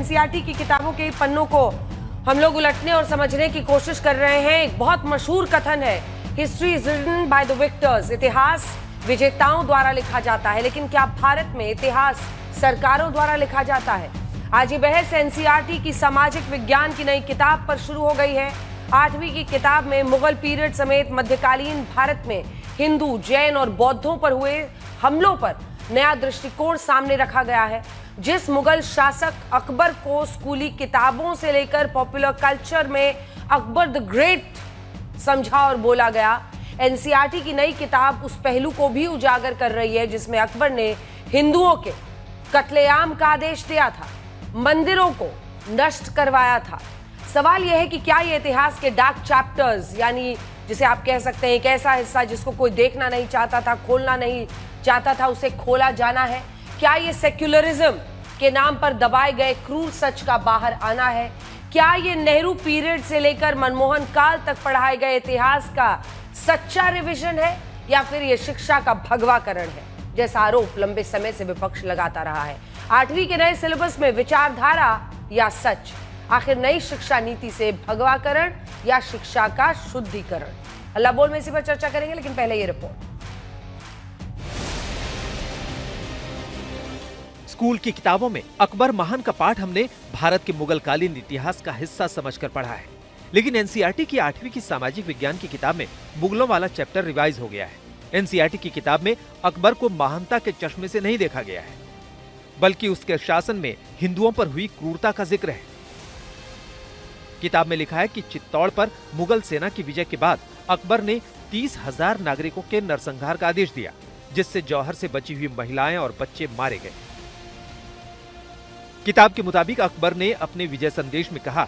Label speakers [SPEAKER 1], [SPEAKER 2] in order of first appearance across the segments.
[SPEAKER 1] NCERT की किताबों के पन्नों को हम लोग उलटने और समझने की कोशिश कर रहे हैं। एक बहुत मशहूर कथन है, history is written by the victors. इतिहास विजेताओं द्वारा लिखा जाता है, लेकिन क्या भारत में इतिहास सरकारों द्वारा लिखा जाता है? आज ये बहस एनसीईआरटी की सामाजिक विज्ञान की नई किताब पर शुरू हो गई है। 8वीं की किताब में मुगल पीरियड समेत मध्यकालीन भारत में हिंदू, जैन और बौद्धों पर हुए हमलों पर नया दृष्टिकोण सामने रखा गया है। जिस मुगल शासक अकबर को स्कूली किताबों से लेकर पॉपुलर कल्चर में अकबर द ग्रेट समझा और बोला गया, एनसीईआरटी की नई किताब उस पहलू को भी उजागर कर रही है जिसमें अकबर ने हिंदुओं के कत्लेआम का आदेश दिया था, मंदिरों को नष्ट करवाया था। सवाल यह है कि क्या ये इतिहास के डार्क चैप्टर्स, यानी जिसे आप कह सकते हैं एक ऐसा हिस्सा जिसको कोई देखना नहीं चाहता था, खोलना नहीं चाहता था, उसे खोला जाना है? क्या ये सेक्युलरिज्म के नाम पर दबाए गए क्रूर सच का बाहर आना है? क्या ये नेहरू पीरियड से लेकर मनमोहन काल तक पढ़ाए गए इतिहास का सच्चा रिवीजन है, या फिर ये शिक्षा का भगवाकरण है, जैसा आरोप लंबे समय से विपक्ष लगाता रहा है? 8वीं के नए सिलेबस में विचारधारा या सच? आखिर नई शिक्षा नीति से भगवाकरण या शिक्षा का शुद्धिकरण? अल्लाह बोल में इसी पर चर्चा करेंगे, लेकिन पहले ये रिपोर्ट।
[SPEAKER 2] स्कूल की किताबों में अकबर महान का पाठ हमने भारत के मुगलकालीन इतिहास का हिस्सा समझकर पढ़ा है, लेकिन एनसीईआरटी की 8वीं की सामाजिक विज्ञान की किताब में मुगलों वाला चैप्टर रिवाइज हो गया है। एनसीईआरटी की किताब में अकबर को महानता के चश्मे से नहीं देखा गया है, बल्कि उसके शासन में हिंदुओं पर हुई क्रूरता का जिक्र है। किताब में लिखा है कि चित्तौड़ पर मुगल सेना की विजय के बाद अकबर ने 30,000 नागरिकों के नरसंहार का आदेश दिया, जिससे जौहर से बची हुई महिलाएं और बच्चे मारे गए। किताब के मुताबिक अकबर ने अपने विजय संदेश में कहा,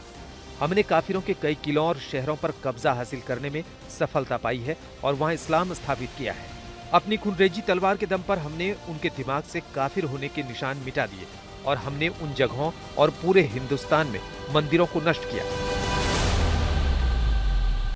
[SPEAKER 2] हमने काफिरों के कई किलों और शहरों पर कब्जा हासिल करने में सफलता पाई है और वहां इस्लाम स्थापित किया है। अपनी खूनरेजी तलवार के दम पर हमने उनके दिमाग से काफिर होने के निशान मिटा दिए और हमने उन जगहों और पूरे हिंदुस्तान में मंदिरों को नष्ट किया।